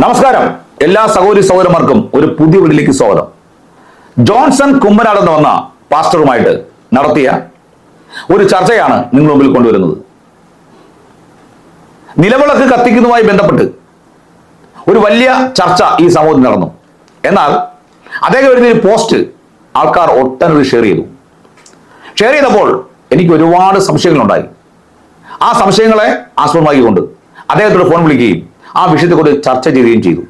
നമസ്കാരം. എല്ലാ സഹോദരി സഹോദരന്മാർക്കും ഒരു പുതിയ വീട്ടിലേക്ക് സ്വാഗതം. ജോൺസൺ കുമ്മനാട് എന്ന് വന്ന പാസ്റ്ററുമായിട്ട് നടത്തിയ ഒരു ചർച്ചയാണ് നിങ്ങൾ മുമ്പിൽ കൊണ്ടുവരുന്നത്. നിലവിളക്ക് കത്തിക്കുന്നതുമായി ബന്ധപ്പെട്ട് ഒരു വലിയ ചർച്ച ഈ സമൂഹത്തിൽ നടന്നു. എന്നാൽ അദ്ദേഹം എഴുതിയ ഒരു പോസ്റ്റ് ആൾക്കാർ ഒട്ടനവധി ഷെയർ ചെയ്തപ്പോൾ എനിക്ക് ഒരുപാട് സംശയങ്ങളുണ്ടായി. ആ സംശയങ്ങളെ ആസ്പദമാക്കിക്കൊണ്ട് അദ്ദേഹത്തോട് ഫോൺ വിളിക്കുകയും ആ വിഷയത്തെക്കുറിച്ച് ചർച്ച ചെയ്യുകയും ചെയ്തു.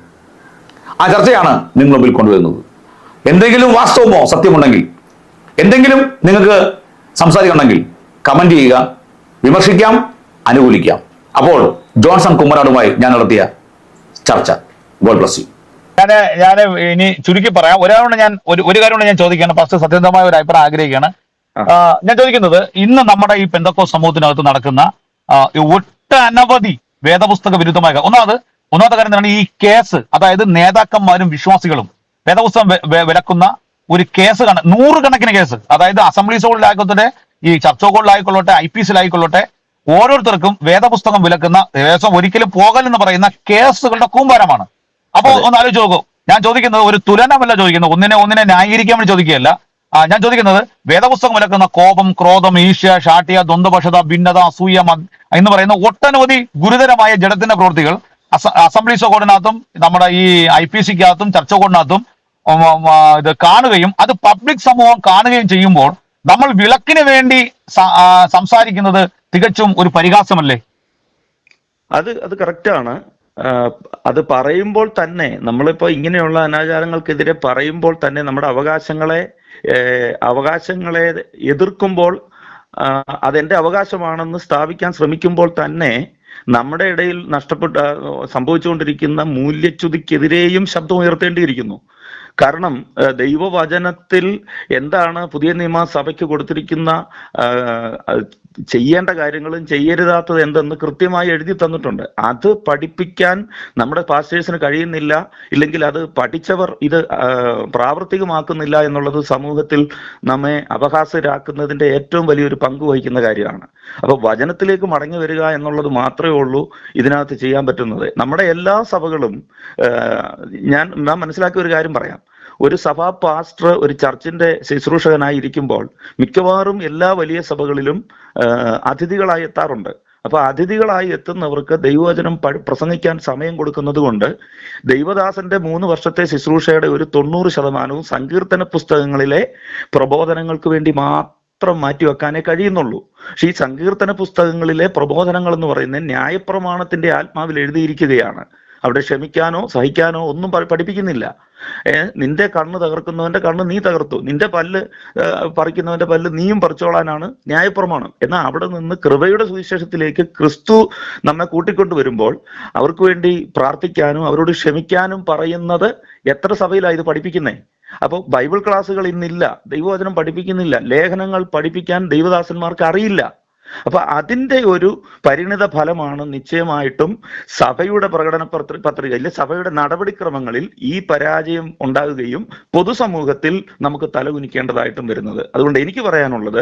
ആ ചർച്ചയാണ് നിങ്ങൾ മുമ്പിൽ കൊണ്ടുവരുന്നത്. എന്തെങ്കിലും വാസ്തവമോ സത്യമുണ്ടെങ്കിൽ, എന്തെങ്കിലും നിങ്ങൾക്ക് സംസാരിക്കണമെങ്കിൽ കമന്റ് ചെയ്യുക, വിമർശിക്കാം, അനുകൂലിക്കാം. അപ്പോൾ ജോൺസൺ കുമ്മനാടുമായി ഞാൻ നടത്തിയ ചർച്ച. God bless you. ഞാൻ ഇനി ചുരുക്കി പറയാം. ഒരു കാര്യം ഞാൻ ചോദിക്കുകയാണ്. ഫസ്റ്റ് സത്യസന്ധമായ ഒരു അഭിപ്രായം ആഗ്രഹിക്കുകയാണ്. ഞാൻ ചോദിക്കുന്നത്, ഇന്ന് നമ്മുടെ ഈ പെന്തക്കോസ്ത് സമൂഹത്തിനകത്ത് നടക്കുന്ന ഒട്ടനവധി വേദപുസ്തക വിരുദ്ധമായ ഒന്നാമത്തെ കാര്യം എന്താണ്? ഈ കേസ്, അതായത് നേതാക്കന്മാരും വിശ്വാസികളും വേദപുസ്തകം വിലക്കുന്ന ഒരു കേസ്, നൂറുകണക്കിന് കേസ്, അതായത് അസംബ്ലീസ് ഹോളിലായിക്കൊള്ളട്ടെ, ഈ ചർച്ച ഹോളിലായിക്കൊള്ളട്ടെ, IPC ഓരോരുത്തർക്കും വേദപുസ്തകം വിലക്കുന്ന, ദേവസ്വം ഒരിക്കലും പോകലെന്ന് പറയുന്ന കേസുകളുടെ കൂമ്പാരമാണ്. അപ്പോ ഒന്ന് ആലോചിച്ച് നോക്കൂ. ഞാൻ ചോദിക്കുന്നത് ഒരു തുലനമല്ല ചോദിക്കുന്നത്, ഒന്നിനെ ന്യായീകരിക്കാൻ വേണ്ടി ചോദിക്കുകയല്ല. ഞാൻ ചോദിക്കുന്നത്, വേദപുസ്തകം വിലക്കുന്ന കോപം, ക്രോധം, ഈർഷ്യ, ശാഠ്യ, ദ്വന്ദ്വപക്ഷത, ഭിന്നത, അസൂയ എന്ന് പറയുന്ന ഒട്ടനവധി ഗുരുതരമായ ജഡത്തിന്റെ പ്രവൃത്തികൾ അസംബ്ലീസ് കോഡിനകത്തും നമ്മുടെ ഈ IPCക്കകത്തും ചർച്ച കോഡിനകത്തും ഇത് കാണുകയും അത് പബ്ലിക് സമൂഹം കാണുകയും ചെയ്യുമ്പോൾ നമ്മൾ വിളക്കിന് വേണ്ടി സംസാരിക്കുന്നത് തികച്ചും ഒരു പരിഹാസമല്ലേ? അത് കറക്റ്റാണ്. അത് പറയുമ്പോൾ തന്നെ, നമ്മളിപ്പോ ഇങ്ങനെയുള്ള അനാചാരങ്ങൾക്കെതിരെ പറയുമ്പോൾ തന്നെ നമ്മുടെ അവകാശങ്ങളെ എതിർക്കുമ്പോൾ, അതെന്റെ അവകാശമാണെന്ന് സ്ഥാപിക്കാൻ ശ്രമിക്കുമ്പോൾ തന്നെ നമ്മുടെ ഇടയിൽ സംഭവിച്ചുകൊണ്ടിരിക്കുന്ന മൂല്യച്യുതിക്കെതിരെയും ശബ്ദം ഉയർത്തേണ്ടിയിരിക്കുന്നു. കാരണം ദൈവവചനത്തിൽ എന്താണ് പുതിയ നിയമസഭയ്ക്ക് കൊടുത്തിരിക്കുന്ന ചെയ്യേണ്ട കാര്യങ്ങളും ചെയ്യരുതാത്തത് എന്തെന്ന് കൃത്യമായി എഴുതി തന്നിട്ടുണ്ട്. അത് പഠിപ്പിക്കാൻ നമ്മുടെ പാസ്റ്റേഴ്സിന് കഴിയുന്നില്ല, ഇല്ലെങ്കിൽ അത് പഠിച്ചവർ ഇത് പ്രാവർത്തികമാക്കുന്നില്ല എന്നുള്ളത് സമൂഹത്തിൽ നമ്മെ അപഹാസ്യരാക്കുന്നതിന്റെ ഏറ്റവും വലിയൊരു പങ്ക് വഹിക്കുന്ന കാര്യമാണ്. അപ്പൊ വചനത്തിലേക്ക് മടങ്ങി വരിക എന്നുള്ളത് മാത്രമേ ഉള്ളൂ ഇതിനകത്ത് ചെയ്യാൻ പറ്റുന്നത്. നമ്മുടെ എല്ലാ സഭകളും, ഞാൻ മനസ്സിലാക്കിയ ഒരു കാര്യം പറയാം. ഒരു സഭാ പാസ്റ്റർ ഒരു ചർച്ചിന്റെ ശുശ്രൂഷകനായി ഇരിക്കുമ്പോൾ മിക്കവാറും എല്ലാ വലിയ സഭകളിലും അതിഥികളായി എത്താറുണ്ട്. അപ്പൊ അതിഥികളായി എത്തുന്നവർക്ക് ദൈവവചനം പ്രസംഗിക്കാൻ സമയം കൊടുക്കുന്നത് കൊണ്ട് ദൈവദാസന്റെ 3 വർഷത്തെ ശുശ്രൂഷയുടെ ഒരു 90% സങ്കീർത്തന പുസ്തകങ്ങളിലെ പ്രബോധനങ്ങൾക്ക് വേണ്ടി മാത്രം മാറ്റിവെക്കാനേ കഴിയുന്നുള്ളൂ. പക്ഷെ ഈ സങ്കീർത്തന പുസ്തകങ്ങളിലെ പ്രബോധനങ്ങൾ എന്ന് പറയുന്നത് ന്യായപ്രമാണത്തിന്റെ ആത്മാവിൽ എഴുതിയിരിക്കുകയാണ്. അവിടെ ക്ഷമിക്കാനോ സഹിക്കാനോ ഒന്നും പഠിപ്പിക്കുന്നില്ല. നിന്റെ കണ്ണ് തകർക്കുന്നവന്റെ കണ്ണ് നീ തകർത്തു, നിന്റെ പല്ല് പറിക്കുന്നവന്റെ പല്ല് നീയും പറിച്ചോളാനാണ് ന്യായപ്രമാണം. എന്നാൽ അവിടെ നിന്ന് കൃപയുടെ സുവിശേഷത്തിലേക്ക് ക്രിസ്തു നമ്മെ കൂട്ടിക്കൊണ്ടുവരുമ്പോൾ അവർക്ക് വേണ്ടി പ്രാർത്ഥിക്കാനും അവരോട് ക്ഷമിക്കാനും പറയുന്നത് എത്ര സഭയിലാണ് ഇത് പഠിപ്പിക്കുന്നേ? അപ്പോൾ ബൈബിൾ ക്ലാസ്സുകൾ ഇന്നില്ല, ദൈവവചനം പഠിപ്പിക്കുന്നില്ല, ലേഖനങ്ങൾ പഠിപ്പിക്കാൻ ദൈവദാസന്മാർക്ക് അറിയില്ല. അപ്പൊ അതിന്റെ ഒരു പരിണിത ഫലമാണ് നിശ്ചയമായിട്ടും സഭയുടെ പ്രകടന പത്രിക, ഇല്ല സഭയുടെ നടപടിക്രമങ്ങളിൽ ഈ പരാജയം ഉണ്ടാകുകയും പൊതുസമൂഹത്തിൽ നമുക്ക് തലകുനിക്കേണ്ടതായിട്ടും വരുന്നത്. അതുകൊണ്ട് എനിക്ക് പറയാനുള്ളത്,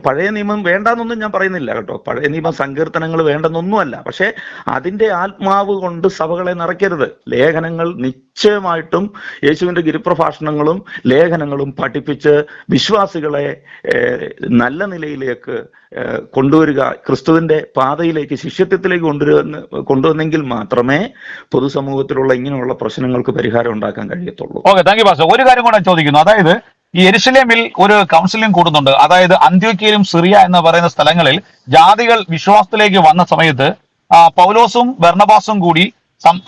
പഴയ നിയമം വേണ്ടെന്നൊന്നും ഞാൻ പറയുന്നില്ല കേട്ടോ. പഴയ നിയമ സങ്കീർത്തനങ്ങൾ വേണ്ടെന്നൊന്നുമല്ല. പക്ഷെ അതിന്റെ ആത്മാവ് കൊണ്ട് സഭകളെ നിറയ്ക്കരുത്. ലേഖനങ്ങൾ നിശ്ചയമായിട്ടും യേശുവിന്റെ ഗിരിപ്രഭാഷണങ്ങളും ലേഖനങ്ങളും പഠിപ്പിച്ച് വിശ്വാസികളെ നല്ല നിലയിലേക്ക് കൊണ്ടുവരിക, ക്രിസ്തുവിന്റെ പാതയിലേക്ക്, ശിഷ്യത്വത്തിലേക്ക് കൊണ്ടുവന്നെങ്കിൽ മാത്രമേ പൊതുസമൂഹത്തിലുള്ള ഇങ്ങനെയുള്ള പ്രശ്നങ്ങൾക്ക് പരിഹാരം ഉണ്ടാക്കാൻ കഴിയത്തുള്ളൂ. Okay, thank you pastor. ഒരു കാര്യം കൂടെ ചോദിക്കുന്നു. അതായത് ഈ യെരുശലേമിൽ ഒരു കൗൺസിലിംഗ് കൂടുന്നുണ്ട്. അതായത് അന്ത്യോക്യയിലും സിറിയ എന്ന് പറയുന്ന സ്ഥലങ്ങളിൽ ജാതികൾ വിശ്വാസത്തിലേക്ക് വന്ന സമയത്ത് പൗലോസും ബർണബാസും കൂടി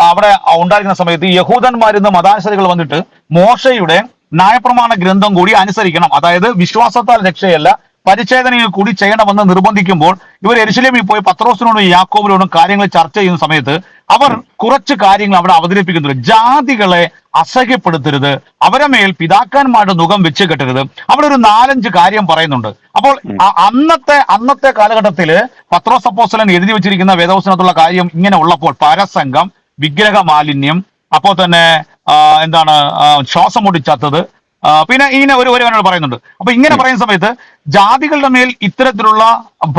അവിടെ ഉണ്ടായിരുന്ന സമയത്ത് യഹൂദന്മാരിൽ നിന്ന് മതാനുസരികൾ വന്നിട്ട് മോശയുടെ ന്യായപ്രമാണ ഗ്രന്ഥം കൂടി അനുസരിക്കണം, അതായത് വിശ്വാസത്താൽ രക്ഷയല്ല പരിച്ഛേദനയിൽ കൂടി ചെയ്യണമെന്ന് നിർബന്ധിക്കുമ്പോൾ ഇവർ യെരുശലേമിൽ പോയി പത്രോസിനോടും യാക്കോബിനോടും കാര്യങ്ങൾ ചർച്ച ചെയ്യുന്ന സമയത്ത് അവർ കുറച്ച് കാര്യങ്ങൾ അവിടെ അവതരിപ്പിക്കുന്നുണ്ട്. ജാതികളെ അസഹ്യപ്പെടുത്തരുത്, അവരെ മേൽ പിതാക്കന്മാരുടെ മുഖം വെച്ച് കെട്ടരുത്. അവിടെ ഒരു 4-5 കാര്യം പറയുന്നുണ്ട്. അപ്പോൾ അന്നത്തെ കാലഘട്ടത്തില് പത്രോസ് അപ്പോസ്തലൻ എഴുതി വെച്ചിരിക്കുന്ന വേദപുസ്തകത്തിലുള്ള കാര്യം ഇങ്ങനെ ഉള്ളപ്പോൾ പരസംഗം, വിഗ്രഹ മാലിന്യം, അപ്പോൾ തന്നെ ശ്വാസം മുടിച്ചാത്തത്, പിന്നെ ഇങ്ങനെ ഒരു പറയുന്നുണ്ട്. അപ്പൊ ഇങ്ങനെ പറയുന്ന സമയത്ത് ജാതികളുടെ മേൽ ഇത്തരത്തിലുള്ള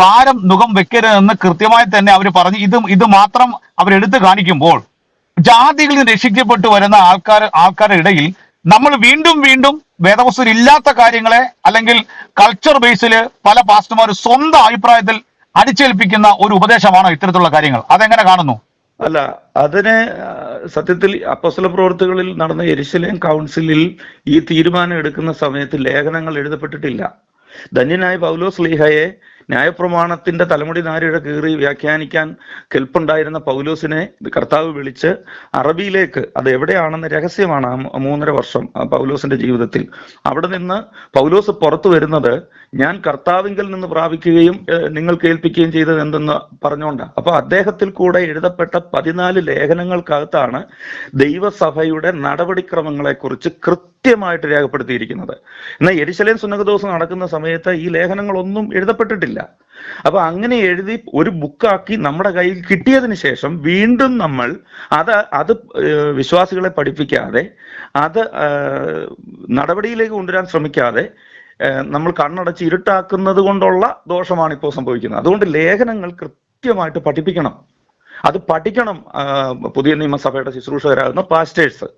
ഭാരം മുഖം വെക്കരുതെന്ന് കൃത്യമായി തന്നെ അവർ പറഞ്ഞ് ഇത് മാത്രം അവരെടുത്ത് കാണിക്കുമ്പോൾ ജാതികളിൽ നിന്ന് രക്ഷിക്കപ്പെട്ടു വരുന്ന ആൾക്കാരുടെ ഇടയിൽ നമ്മൾ വീണ്ടും വീണ്ടും വേദപുസ്തകത്തിൽ ഇല്ലാത്ത കാര്യങ്ങളെ അല്ലെങ്കിൽ കൾച്ചർ ബേസിൽ പല പാസ്റ്റർമാരും സ്വന്തം അഭിപ്രായത്തിൽ അടിച്ചേൽപ്പിക്കുന്ന ഒരു ഉപദേശമാണോ ഇത്തരത്തിലുള്ള കാര്യങ്ങൾ? അതെങ്ങനെ കാണുന്നു? അല്ല, അതിന് സത്യത്തിൽ അപ്പോസ്തല പ്രവൃത്തികളിൽ നടന്ന യെരുശലേം കൗൺസിലിൽ ഈ തീരുമാനം എടുക്കുന്ന സമയത്ത് ലേഖനങ്ങൾ എഴുതപ്പെട്ടിട്ടില്ല. ധന്യനായ പൗലോസ് ലീഹയെ ന്യായപ്രമാണത്തിന്റെ തലമുടി നാരിഴ കീറി വ്യാഖ്യാനിക്കാൻ കെൽപ്പുണ്ടായിരുന്ന പൗലോസിനെ കർത്താവ് വിളിച്ച് അറബിയിലേക്ക്, അത് എവിടെയാണെന്ന് രഹസ്യമാണ് ആ 3.5 വർഷം പൗലോസിന്റെ ജീവിതത്തിൽ. അവിടെ നിന്ന് പൗലോസ് പുറത്തു വരുന്നത് ഞാൻ കർത്താവിങ്കിൽ നിന്ന് പ്രാപിക്കുകയും നിങ്ങൾ കേൾപ്പിക്കുകയും ചെയ്തത് എന്തെന്ന് പറഞ്ഞുകൊണ്ടാണ്. അപ്പൊ അദ്ദേഹത്തിൽ കൂടെ എഴുതപ്പെട്ട 14 ലേഖനങ്ങൾക്കകത്താണ് ദൈവസഭയുടെ നടപടിക്രമങ്ങളെ കുറിച്ച് കൃത്യമായിട്ട് രേഖപ്പെടുത്തിയിരിക്കുന്നത്. എന്നാൽ യെരുശലേം സുന്നഹദോസ് നടക്കുന്ന സമയത്ത് ഈ ലേഖനങ്ങളൊന്നും എഴുതപ്പെട്ടിട്ടില്ല. അപ്പൊ അങ്ങനെ എഴുതി ഒരു ബുക്കാക്കി നമ്മുടെ കയ്യിൽ കിട്ടിയതിന് ശേഷം വീണ്ടും നമ്മൾ അത് വിശ്വാസികളെ പഠിപ്പിക്കാതെ, അത് നടപടിയിലേക്ക് കൊണ്ടുവരാൻ ശ്രമിക്കാതെ നമ്മൾ കണ്ണടച്ച് ഇരുട്ടാക്കുന്നത് കൊണ്ടുള്ള ദോഷമാണ് ഇപ്പോൾ സംഭവിക്കുന്നത്. അതുകൊണ്ട് ലേഖനങ്ങൾ കൃത്യമായിട്ട് പഠിപ്പിക്കണം. അത് പഠിക്കണം പുതിയ നിയമസഭയുടെ ശുശ്രൂഷകരാകുന്ന പാസ്റ്റേഴ്സ്.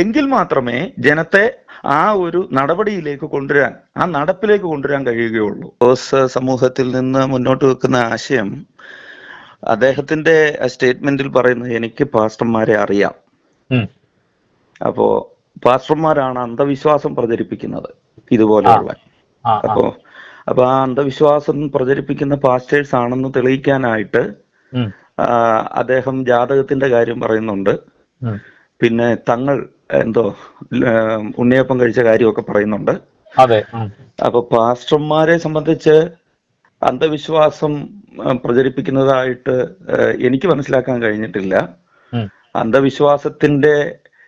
എങ്കിൽ മാത്രമേ ജനത്തെ ആ ഒരു നടപടിയിലേക്ക് കൊണ്ടുവരാൻ, ആ നടപ്പിലേക്ക് കൊണ്ടുവരാൻ കഴിയുകയുള്ളൂ. സമൂഹത്തിൽ നിന്ന് മുന്നോട്ട് വെക്കുന്ന ആശയം, അദ്ദേഹത്തിന്റെ സ്റ്റേറ്റ്മെന്റിൽ പറയുന്നത് എനിക്ക് പാസ്റ്റർമാരെ അറിയാം. അപ്പോ പാസ്റ്റർമാരാണ് അന്ധവിശ്വാസം പ്രചരിപ്പിക്കുന്നത് ഇതുപോലെയുള്ള. അപ്പോ ആ അന്ധവിശ്വാസം പ്രചരിപ്പിക്കുന്ന പാസ്റ്റേഴ്സ് ആണെന്ന് തെളിയിക്കാനായിട്ട് അദ്ദേഹം ജാതകത്തിന്റെ കാര്യം പറയുന്നുണ്ട്. പിന്നെ തങ്ങൾ എന്തോ ഉണ്ണിയപ്പം കഴിച്ച കാര്യമൊക്കെ പറയുന്നുണ്ട്. അപ്പൊ പാസ്റ്റർമാരെ സംബന്ധിച്ച് അന്ധവിശ്വാസം പ്രചരിപ്പിക്കുന്നതായിട്ട് എനിക്ക് മനസ്സിലാക്കാൻ കഴിഞ്ഞിട്ടില്ല. അന്ധവിശ്വാസത്തിന്റെ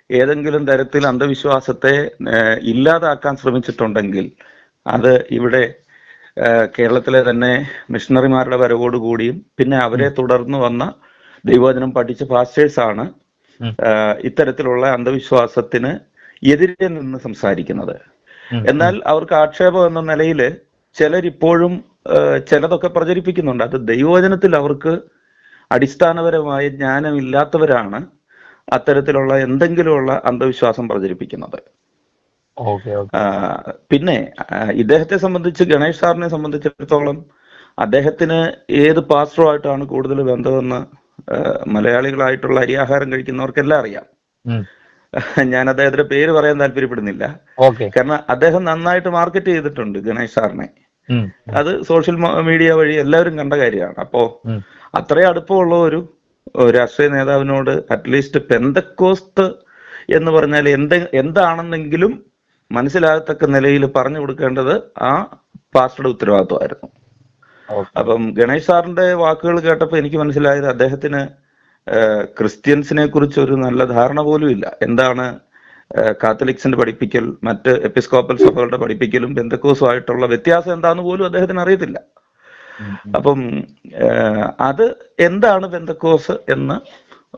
ഏതെങ്കിലും തരത്തിൽ അന്ധവിശ്വാസത്തെ ഇല്ലാതാക്കാൻ ശ്രമിച്ചിട്ടുണ്ടെങ്കിൽ അത് ഇവിടെ കേരളത്തിലെ തന്നെ മിഷണറിമാരുടെ വരവോടുകൂടിയും പിന്നെ അവരെ തുടർന്ന് വന്ന ദൈവവചനം പഠിച്ച പാസ്റ്റേഴ്സാണ് ഇത്തരത്തിലുള്ള അന്ധവിശ്വാസത്തിന് എതിരെ നിന്ന് സംസാരിക്കുന്നത്. എന്നാൽ അവർക്ക് ആക്ഷേപം എന്ന നിലയിൽ ചിലരിപ്പോഴും ചിലതൊക്കെ പ്രചരിപ്പിക്കുന്നുണ്ട്. അത് ദൈവവചനത്തിൽ അവർക്ക് അടിസ്ഥാനപരമായ ജ്ഞാനമില്ലാത്തവരാണ് അത്തരത്തിലുള്ള എന്തെങ്കിലുമുള്ള അന്ധവിശ്വാസം പ്രചരിപ്പിക്കുന്നത്. പിന്നെ ഇദ്ദേഹത്തെ സംബന്ധിച്ച്, ഗണേഷ് സാറിനെ സംബന്ധിച്ചിടത്തോളം അദ്ദേഹത്തിന് ഏത് പാസ്റ്ററുമായിട്ടാണ് കൂടുതൽ ബന്ധമെന്ന് മലയാളികളായിട്ടുള്ള അരിയാഹാരം കഴിക്കുന്നവർക്കെല്ലാം അറിയാം. ഞാൻ അദ്ദേഹത്തിന്റെ പേര് പറയാൻ താല്പര്യപ്പെടുന്നില്ല. കാരണം അദ്ദേഹം നന്നായിട്ട് മാർക്കറ്റ് ചെയ്തിട്ടുണ്ട് ഗണേഷ് സാറിനെ. അത് സോഷ്യൽ മീഡിയ വഴി എല്ലാവരും കണ്ട കാര്യമാണ്. അപ്പോ അത്രയും അടുപ്പമുള്ള ഒരു രാഷ്ട്രീയ നേതാവിനോട് അറ്റ്ലീസ്റ്റ് പെന്തക്കോസ്ത് എന്ന് പറഞ്ഞാൽ എന്താണെന്നെങ്കിലും മനസ്സിലാകത്തക്ക നിലയിൽ പറഞ്ഞു കൊടുക്കേണ്ടത് ആ പാസ്റ്ററുടെ ഉത്തരവാദിത്വമായിരുന്നു. അപ്പം ഗണേഷ് സാറിന്റെ വാക്കുകൾ കേട്ടപ്പോൾ എനിക്ക് മനസ്സിലായത് അദ്ദേഹത്തിന് ക്രിസ്ത്യൻസിനെ കുറിച്ച് ഒരു നല്ല ധാരണ പോലും ഇല്ല. എന്താണ് കാത്തലിക്സിന്റെ പഠിപ്പിക്കൽ, മറ്റ് എപ്പിസ്കോപ്പൽ സഭകളുടെ പഠിപ്പിക്കലും പെന്തക്കോസും ആയിട്ടുള്ള വ്യത്യാസം എന്താന്ന് പോലും അദ്ദേഹത്തിന് അറിയത്തില്ല. അപ്പം അത് എന്താണ് പെന്തക്കോസ് എന്ന്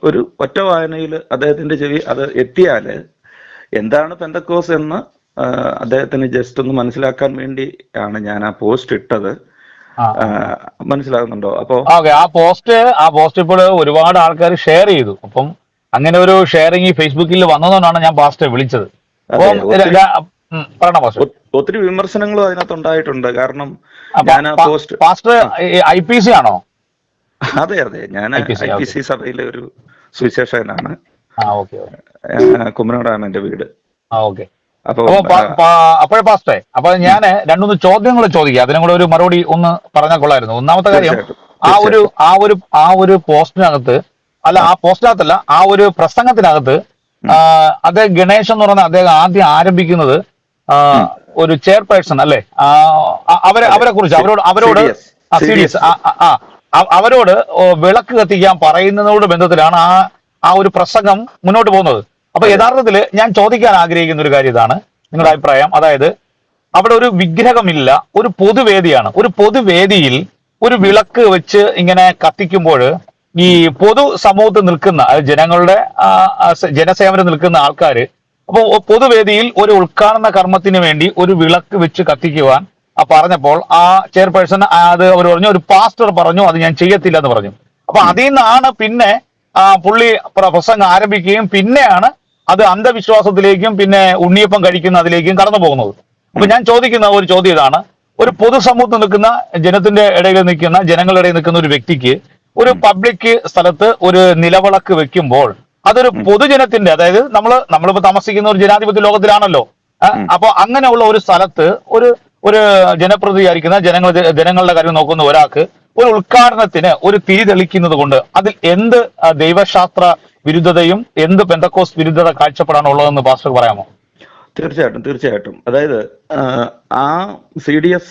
ഒരു ഒറ്റ വായനയിൽ അദ്ദേഹത്തിന്റെ ചെവി അത് എത്തിയാല് എന്താണ് പെന്തക്കോസ് എന്ന് അദ്ദേഹത്തിന് ജസ്റ്റ് ഒന്ന് മനസ്സിലാക്കാൻ വേണ്ടി ആണ് ഞാൻ ആ പോസ്റ്റ് ഇട്ടത്. മനസ്സിലാകുന്നുണ്ടോ? അപ്പൊ ആ പോസ്റ്റ് ഇപ്പോൾ ഒരുപാട് ആൾക്കാർ ഷെയർ ചെയ്തു. അപ്പം അങ്ങനെ ഒരു ഷെയറിങ് ഈ ഫേസ്ബുക്കിൽ വന്നതുകൊണ്ടാണ് ഞാൻ പാസ്റ്ററെ വിളിച്ചത്. ഒത്തിരി വിമർശനങ്ങളും അതിനകത്ത് ഉണ്ടായിട്ടുണ്ട്. കാരണം ഞാൻ ആ പോസ്റ്റ്, പാസ്റ്റർ IPC ആണോ? അതെ അതെ, ഞാൻ IPC സഭയിലെ ഒരു സുവിശേഷകനാണ്. കുമ്മനോടാണ് എന്റെ വീട്. അപ്പോഴേ പാസ്റ്റേ, അപ്പൊ ഞാൻ 2-3 ചോദ്യങ്ങൾ ചോദിക്കാം. അതിനും കൂടെ ഒരു മറുപടി ഒന്ന് പറഞ്ഞാൽ കൊള്ളായിരുന്നു. ഒന്നാമത്തെ കാര്യം, ആ ഒരു പോസ്റ്റിനകത്ത് അല്ല, ആ പോസ്റ്റിനകത്തല്ല, ആ ഒരു പ്രസംഗത്തിനകത്ത് അദ്ദേഹം ഗണേശ് എന്ന് പറയുന്ന അദ്ദേഹം ആദ്യം ആരംഭിക്കുന്നത് ഒരു ചെയർപേഴ്സൺ അല്ലെ, അവരെ കുറിച്ച് അവരോട് വിളക്ക് കത്തിക്കാൻ പറയുന്നതോട് ബന്ധത്തിലാണ് ആ ഒരു പ്രസംഗം മുന്നോട്ട് പോകുന്നത്. അപ്പൊ യഥാർത്ഥത്തിൽ ഞാൻ ചോദിക്കാൻ ആഗ്രഹിക്കുന്ന ഒരു കാര്യം ഇതാണ്, നിങ്ങളുടെ അഭിപ്രായം. അതായത് അവിടെ ഒരു വിഗ്രഹമില്ല, ഒരു പൊതുവേദിയാണ്. ഒരു പൊതുവേദിയിൽ ഒരു വിളക്ക് വെച്ച് ഇങ്ങനെ കത്തിക്കുമ്പോൾ ഈ പൊതു സമൂഹത്തിൽ നിൽക്കുന്ന ജനങ്ങളുടെ ജനസേവനം നിൽക്കുന്ന ആൾക്കാര്, അപ്പൊ പൊതുവേദിയിൽ ഒരു ഉദ്ഘാടന കർമ്മത്തിന് വേണ്ടി ഒരു വിളക്ക് വെച്ച് കത്തിക്കുവാൻ പറഞ്ഞപ്പോൾ ആ ചെയർപേഴ്സൺ അത് അവർ പറഞ്ഞു, ഒരു പാസ്റ്റർ പറഞ്ഞു അത് ഞാൻ ചെയ്യത്തില്ല എന്ന് പറഞ്ഞു. അപ്പൊ അതിൽ നിന്നാണ് പിന്നെ പുള്ളി പ്രസംഗം ആരംഭിക്കുകയും പിന്നെയാണ് അത് അന്ധവിശ്വാസത്തിലേക്കും പിന്നെ ഉണ്ണിയപ്പം കഴിക്കുന്നതിലേക്കും കടന്നു പോകുന്നത്. അപ്പൊ ഞാൻ ചോദിക്കുന്ന ഒരു ചോദ്യം ഇതാണ്: ഒരു പൊതുസമൂഹത്തിൽ നിൽക്കുന്ന ജനങ്ങളുടെ ഇടയിൽ നിൽക്കുന്ന ഒരു വ്യക്തിക്ക് ഒരു പബ്ലിക് സ്ഥലത്ത് ഒരു നിലവിളക്ക് വെക്കുമ്പോൾ അതൊരു പൊതുജനത്തിന്റെ, അതായത് നമ്മളിപ്പോ താമസിക്കുന്ന ഒരു ജനാധിപത്യ ലോകത്തിലാണല്ലോ. അപ്പൊ അങ്ങനെയുള്ള ഒരു സ്ഥലത്ത് ഒരു ജനപ്രതിനിധിയായിരിക്കുന്ന ജനങ്ങളുടെ കാര്യം നോക്കുന്ന ഒരാൾക്ക് ഒരു ഉദ്ഘാടനത്തിന് ഒരു തിരി തെളിക്കുന്നത് കൊണ്ട് അതിൽ എന്ത് ദൈവശാസ്ത്ര വിരുദ്ധതയും എന്ത് പെന്തക്കോസ് വിരുദ്ധത കാഴ്ചപ്പെടാൻ ഉള്ളതെന്ന് പാസ്റ്റർ പറയാമോ? തീർച്ചയായിട്ടും. അതായത് ആ CDS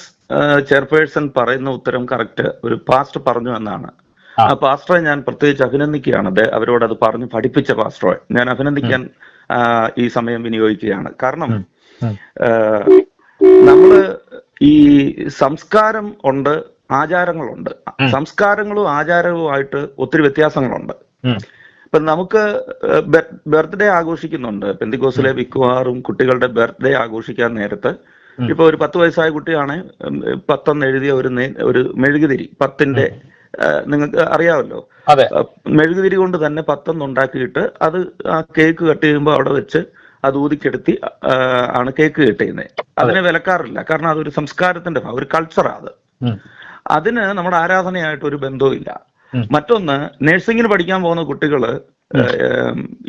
ചെയർപേഴ്സൺ പറയുന്ന ഉത്തരം കറക്റ്റ് ഒരു പാസ്റ്റർ പറഞ്ഞു എന്നാണ്. ആ പാസ്റ്ററെ ഞാൻ പ്രത്യേകിച്ച് അഭിനന്ദിക്കുകയാണ്. അവരോട് അത് പറഞ്ഞ് പഠിപ്പിച്ച പാസ്റ്ററെ ഞാൻ അഭിനന്ദിക്കാൻ ഈ സമയം വിനിയോഗിക്കുകയാണ്. കാരണം നമ്മള് ഈ സംസ്കാരം ഉണ്ട്, ആചാരങ്ങളുണ്ട്. സംസ്കാരങ്ങളും ആചാരവുമായിട്ട് ഒത്തിരി വ്യത്യാസങ്ങളുണ്ട്. ഇപ്പൊ നമുക്ക് ബർത്ത്ഡേ ആഘോഷിക്കുന്നുണ്ട്. പെന്തിക്കോസിലെ മിക്കവാറും കുട്ടികളുടെ ബർത്ത്ഡേ ആഘോഷിക്കാൻ നേരത്ത് ഇപ്പൊ ഒരു 10 വയസ്സായ കുട്ടിയാണ് 10 എഴുതിയ ഒരു മെഴുകുതിരി 10ന്റെ നിങ്ങൾക്ക് അറിയാമല്ലോ, മെഴുകുതിരി കൊണ്ട് തന്നെ 10 ഉണ്ടാക്കിയിട്ട് അത് ആ കേക്ക് കട്ട് ചെയ്യുമ്പോൾ അവിടെ വെച്ച് അത് ഊതിക്കെടുത്തി ആണ് കേക്ക് കട്ട് ചെയ്യുന്നത്. അതിനെ വിലക്കാറില്ല, കാരണം അതൊരു സംസ്കാരത്തിന്റെ ഒരു കൾച്ചറാണ്. അതിന് നമ്മുടെ ആരാധനയായിട്ട് ഒരു ബന്ധവും ഇല്ല. മറ്റൊന്ന്, നഴ്സിംഗിന് പഠിക്കാൻ പോകുന്ന കുട്ടികള്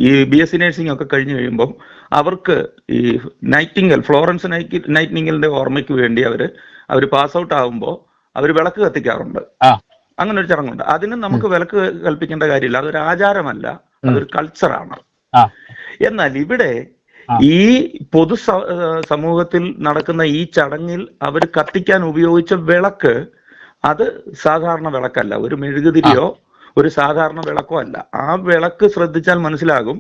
ഈ BSc നഴ്സിംഗ് ഒക്കെ കഴിഞ്ഞു കഴിയുമ്പോൾ അവർക്ക് ഈ ഫ്ലോറൻസ് നൈറ്റിംഗലിന്റെ ഓർമ്മയ്ക്ക് വേണ്ടി അവര് പാസ് ഔട്ട് ആകുമ്പോൾ അവർ വിളക്ക് കത്തിക്കാറുണ്ട്. അങ്ങനെ ഒരു ചടങ്ങുണ്ട്. അതിന് നമുക്ക് വിലക്ക് കൽപ്പിക്കേണ്ട കാര്യമില്ല, അതൊരു ആചാരമല്ല, അതൊരു കൾച്ചറാണ്. എന്നാൽ ഇവിടെ ഈ പൊതു സമൂഹത്തിൽ നടക്കുന്ന ഈ ചടങ്ങിൽ അവർ കത്തിക്കാൻ ഉപയോഗിച്ച വിളക്ക് അത് സാധാരണ വിളക്കല്ല, ഒരു മെഴുകുതിരിയോ ഒരു സാധാരണ വിളക്കോ അല്ല. ആ വിളക്ക് ശ്രദ്ധിച്ചാൽ മനസ്സിലാകും,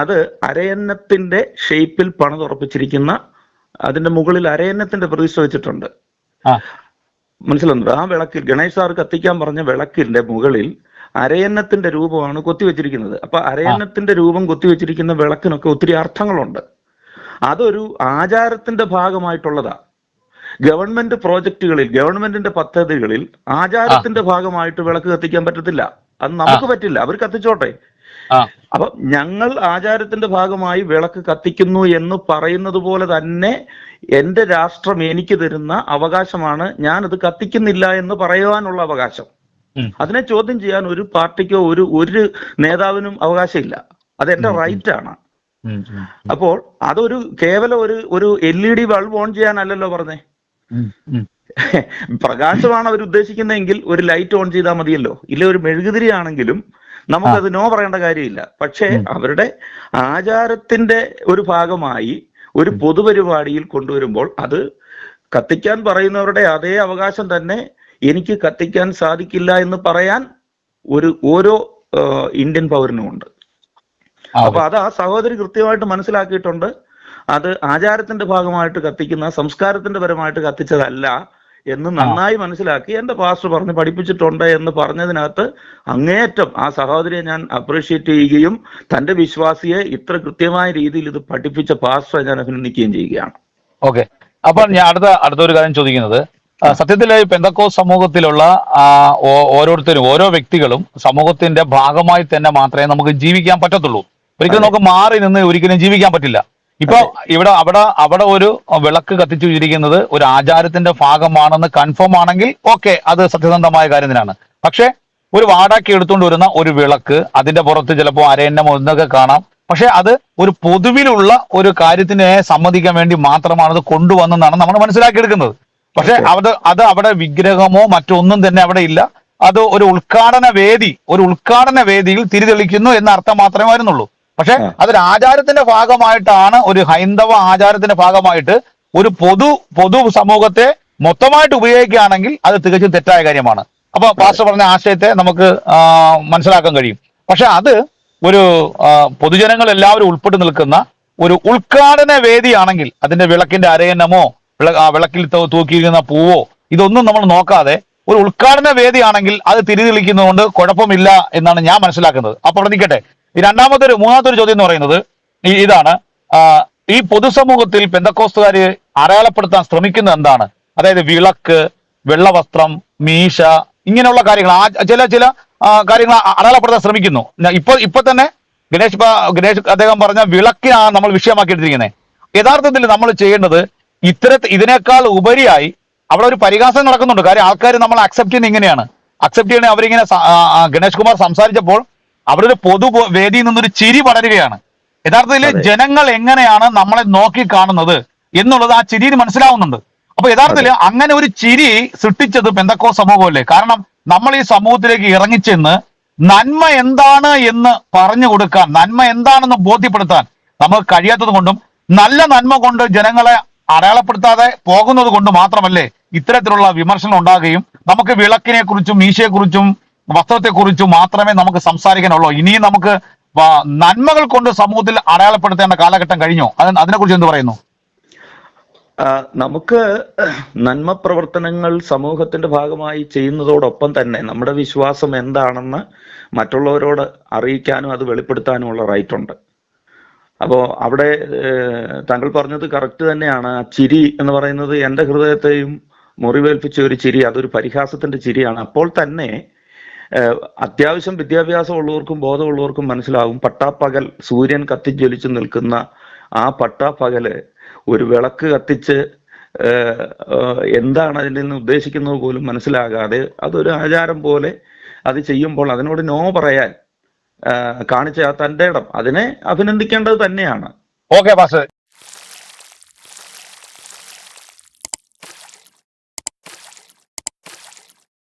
അത് അരയന്നത്തിന്റെ ഷേപ്പിൽ പണിതുറപ്പിച്ചിരിക്കുന്ന, അതിന്റെ മുകളിൽ അരയന്നത്തിന്റെ പ്രതിഷ്ഠ വെച്ചിട്ടുണ്ട്. മനസ്സിലുണ്ട്? ആ വിളക്കിൽ ഗണേഷ് സാർ കത്തിക്കാൻ പറഞ്ഞ വിളക്കിന്റെ മുകളിൽ അരയന്നത്തിന്റെ രൂപമാണ് കൊത്തിവെച്ചിരിക്കുന്നത്. അപ്പൊ അരയന്നത്തിന്റെ രൂപം കൊത്തിവെച്ചിരിക്കുന്ന വിളക്കിനൊക്കെ ഒത്തിരി അർത്ഥങ്ങളുണ്ട്. അതൊരു ആചാരത്തിന്റെ ഭാഗമായിട്ടുള്ളതാ. ഗവൺമെന്റ് പ്രോജക്റ്റുകളിൽ, ഗവൺമെന്റിന്റെ പദ്ധതികളിൽ ആചാരത്തിന്റെ ഭാഗമായിട്ട് വിളക്ക് കത്തിക്കാൻ പറ്റത്തില്ല. അത് നമുക്ക് പറ്റില്ല, അവർ കത്തിച്ചോട്ടെ. അപ്പൊ ഞങ്ങൾ ആചാരത്തിന്റെ ഭാഗമായി വിളക്ക് കത്തിക്കുന്നു എന്ന് പറയുന്നത് പോലെ തന്നെ എന്റെ രാഷ്ട്രം എനിക്ക് തരുന്ന അവകാശമാണ് ഞാനത് കത്തിക്കുന്നില്ല എന്ന് പറയുവാനുള്ള അവകാശം. അതിനെ ചോദ്യം ചെയ്യാൻ ഒരു പാർട്ടിക്കോ ഒരു നേതാവിനും അവകാശമില്ല. അതെന്റെ റൈറ്റ് ആണ്. അപ്പോൾ അതൊരു കേവലം ഒരു LED ബൾബ് ഓൺ ചെയ്യാനല്ലല്ലോ പറഞ്ഞേ. പ്രകാശമാണ് അവർ ഉദ്ദേശിക്കുന്നതെങ്കിൽ ഒരു ലൈറ്റ് ഓൺ ചെയ്താൽ മതിയല്ലോ. ഇല്ല, ഒരു മെഴുകുതിരി ആണെങ്കിലും നമുക്കത് നോ പറയേണ്ട കാര്യമില്ല. പക്ഷേ അവരുടെ ആചാരത്തിന്റെ ഒരു ഭാഗമായി ഒരു പൊതുപരിപാടിയിൽ കൊണ്ടുവരുമ്പോൾ അത് കത്തിക്കാൻ പറയുന്നവരുടെ അതേ അവകാശം തന്നെ എനിക്ക് കത്തിക്കാൻ സാധിക്കില്ല എന്ന് പറയാൻ ഓരോ ഇന്ത്യൻ പൗരനും ഉണ്ട്. അപ്പൊ അത് ആ സഹോദരി കൃത്യമായിട്ട് മനസ്സിലാക്കിയിട്ടുണ്ട്. അത് ആചാരത്തിന്റെ ഭാഗമായിട്ട് കത്തിക്കുന്ന, സംസ്കാരത്തിന്റെ പരമായിട്ട് കത്തിച്ചതല്ല എന്ന് നന്നായി മനസ്സിലാക്കി എന്റെ പാസ്റ്റർ പറഞ്ഞ് പഠിപ്പിച്ചിട്ടുണ്ട് എന്ന് പറഞ്ഞതിനകത്ത് അങ്ങേയറ്റം ആ സഹോദരിയെ ഞാൻ അപ്രീഷിയേറ്റ് ചെയ്യുകയും തന്റെ വിശ്വാസിയെ ഇത്ര കൃത്യമായ രീതിയിൽ ഇത് പഠിപ്പിച്ച പാസ്റ്ററെ ഞാൻ അഭിനന്ദിക്കുകയും ചെയ്യുകയാണ്. ഓക്കെ, അപ്പൊ ഞാൻ അടുത്തൊരു കാര്യം ചോദിക്കുന്നത്, സത്യത്തിൽ പെന്തക്കോസ് സമൂഹത്തിലുള്ള ഓരോരുത്തരും, ഓരോ വ്യക്തികളും സമൂഹത്തിന്റെ ഭാഗമായി തന്നെ മാത്രമേ നമുക്ക് ജീവിക്കാൻ പറ്റത്തുള്ളൂ. ഒരിക്കലും നമുക്ക് മാറി നിന്ന് ഒരിക്കലും ജീവിക്കാൻ പറ്റില്ല. ഇപ്പൊ അവിടെ ഒരു വിളക്ക് കത്തിച്ചു വെച്ചിരിക്കുന്നത് ഒരു ആചാരത്തിന്റെ ഭാഗമാണെന്ന് കൺഫേം ആണെങ്കിൽ ഓക്കെ, അത് സത്യസന്ധമായ കാര്യം തന്നെയാണ്. പക്ഷെ ഒരു വാടാക്കി എടുത്തുകൊണ്ട് വരുന്ന ഒരു വിളക്ക്, അതിന്റെ പുറത്ത് ചിലപ്പോൾ അരയന്നം ഒന്നൊക്കെ കാണാം. പക്ഷെ അത് ഒരു പൊതുവിലുള്ള ഒരു കാര്യത്തിനെ സമ്മതിക്കാൻ വേണ്ടി മാത്രമാണ് അത് കൊണ്ടുവന്നെന്നാണ് നമ്മൾ മനസ്സിലാക്കിയെടുക്കുന്നത്. പക്ഷെ അത് അവിടെ വിഗ്രഹമോ മറ്റൊന്നും തന്നെ അവിടെ ഇല്ല. അത് ഒരു ഉദ്ഘാടന വേദിയിൽ തിരിതെളിക്കുന്നു എന്ന അർത്ഥം മാത്രമേ വരുന്നുള്ളൂ. പക്ഷെ അതൊരു ആചാരത്തിന്റെ ഭാഗമായിട്ടാണ്, ഒരു ഹൈന്ദവ ആചാരത്തിന്റെ ഭാഗമായിട്ട് ഒരു പൊതു സമൂഹത്തെ മൊത്തമായിട്ട് ഉപയോഗിക്കുകയാണെങ്കിൽ അത് തികച്ചും തെറ്റായ കാര്യമാണ്. അപ്പൊ പാസ്റ്റർ പറഞ്ഞ ആശയത്തെ നമുക്ക് മനസ്സിലാക്കാൻ കഴിയും. പക്ഷെ അത് ഒരു പൊതുജനങ്ങൾ എല്ലാവരും ഉൾപ്പെട്ട് നിൽക്കുന്ന ഒരു ഉദ്ഘാടന വേദിയാണെങ്കിൽ അതിന്റെ വിളക്കിന്റെ അരയന്നമോ വിളക്കിൽ തൂക്കിയിരിക്കുന്ന പൂവോ ഇതൊന്നും നമ്മൾ നോക്കാതെ ഒരു ഉദ്ഘാടന വേദിയാണെങ്കിൽ അത് തിരിതെളിക്കുന്നതുകൊണ്ട് കുഴപ്പമില്ല എന്നാണ് ഞാൻ മനസ്സിലാക്കുന്നത്. അപ്പൊ അവിടെ നിൽക്കട്ടെ. മൂന്നാമത്തെ ഒരു ചോദ്യം എന്ന് പറയുന്നത് ഇതാണ്: ഈ പൊതുസമൂഹത്തിൽ പെന്തക്കോസ്തുകാര് അടയാളപ്പെടുത്താൻ ശ്രമിക്കുന്നത് എന്താണ്? അതായത് വിളക്ക്, വെള്ളവസ്ത്രം, മീശ, ഇങ്ങനെയുള്ള കാര്യങ്ങൾ, ചില കാര്യങ്ങൾ അടയാളപ്പെടുത്താൻ ശ്രമിക്കുന്നു. ഇപ്പൊ തന്നെ ഗണേഷ് അദ്ദേഹം പറഞ്ഞ വിളക്കിനാണ് നമ്മൾ വിഷയമാക്കിയിട്ടിരിക്കുന്നത്. യഥാർത്ഥത്തിൽ നമ്മൾ ചെയ്യേണ്ടത് ഇതിനേക്കാൾ ഉപരിയായി അവിടെ ഒരു പരിഹാസം നടക്കുന്നുണ്ട്. കാര്യം ആൾക്കാർ നമ്മൾ അക്സെപ്റ്റ് ചെയ്യുന്നത് ഇങ്ങനെയാണ്. അക്സെപ്റ്റ് ചെയ്യണേ അവരിങ്ങനെ ഗണേഷ് കുമാർ സംസാരിച്ചപ്പോൾ അവരുടെ പൊതു വേദിയിൽ നിന്നൊരു ചിരി പടരുകയാണ്. യഥാർത്ഥത്തിൽ ജനങ്ങൾ എങ്ങനെയാണ് നമ്മളെ നോക്കി കാണുന്നത് എന്നുള്ളത് ആ ചിരിയിൽ മനസ്സിലാവുന്നുണ്ട്. അപ്പൊ യഥാർത്ഥത്തിൽ അങ്ങനെ ഒരു ചിരി സൃഷ്ടിച്ചത് പെന്തക്കോസ്ത് സമൂഹമല്ലേ? കാരണം നമ്മൾ ഈ സമൂഹത്തിലേക്ക് ഇറങ്ങിച്ചെന്ന് നന്മ എന്താണ് എന്ന് പറഞ്ഞു കൊടുക്കാൻ, നന്മ എന്താണെന്ന് ബോധ്യപ്പെടുത്താൻ നമുക്ക് കഴിയാത്തത് കൊണ്ടും നല്ല നന്മ കൊണ്ട് ജനങ്ങളെ അടയാളപ്പെടുത്താതെ പോകുന്നത് കൊണ്ട് മാത്രമല്ലേ ഇത്തരത്തിലുള്ള വിമർശനം ഉണ്ടാകുകയും നമുക്ക് വിളക്കിനെ കുറിച്ചും മീശയെക്കുറിച്ചും വസ്ത്രത്തെക്കുറിച്ചും മാത്രമേ നമുക്ക് സംസാരിക്കാനുള്ളൂ. ഇനിയും നമുക്ക് നന്മകൾ കൊണ്ട് സമൂഹത്തിൽ അടയാളപ്പെടുത്തേണ്ട കാലഘട്ടം കഴിഞ്ഞോ? അതിനെക്കുറിച്ച് എന്ത് പറയുന്നു? നമുക്ക് നന്മ പ്രവർത്തനങ്ങൾ സമൂഹത്തിന്റെ ഭാഗമായി ചെയ്യുന്നതോടൊപ്പം തന്നെ നമ്മുടെ വിശ്വാസം എന്താണെന്ന് മറ്റുള്ളവരോട് അറിയിക്കാനും അത് വെളിപ്പെടുത്താനുമുള്ള റൈറ്റ് ഉണ്ട്. അപ്പോൾ അവിടെ താങ്കൾ പറഞ്ഞത് കറക്റ്റ് തന്നെയാണ്. ആ ചിരി എന്ന് പറയുന്നത് എൻ്റെ ഹൃദയത്തെയും മുറിവേൽപ്പിച്ച ഒരു ചിരി, അതൊരു പരിഹാസത്തിന്റെ ചിരിയാണ്. അപ്പോൾ തന്നെ അത്യാവശ്യം വിദ്യാഭ്യാസം ഉള്ളവർക്കും ബോധമുള്ളവർക്കും മനസ്സിലാവും, പട്ടാപ്പകൽ സൂര്യൻ കത്തിജ്വലിച്ച് നിൽക്കുന്ന ആ പട്ടാപ്പകല് ഒരു വിളക്ക് കത്തിച്ച് എന്താണ് അതിൽ നിന്ന് ഉദ്ദേശിക്കുന്നത് പോലും മനസ്സിലാകാതെ അതൊരു ആചാരം പോലെ അത് ചെയ്യുമ്പോൾ അതിനോട് നോ പറയാൻ കാണിച്ച ആ തൻ്റെ ഇടം, അതിനെ അഭിനന്ദിക്കേണ്ടത് തന്നെയാണ്. Okay pastor.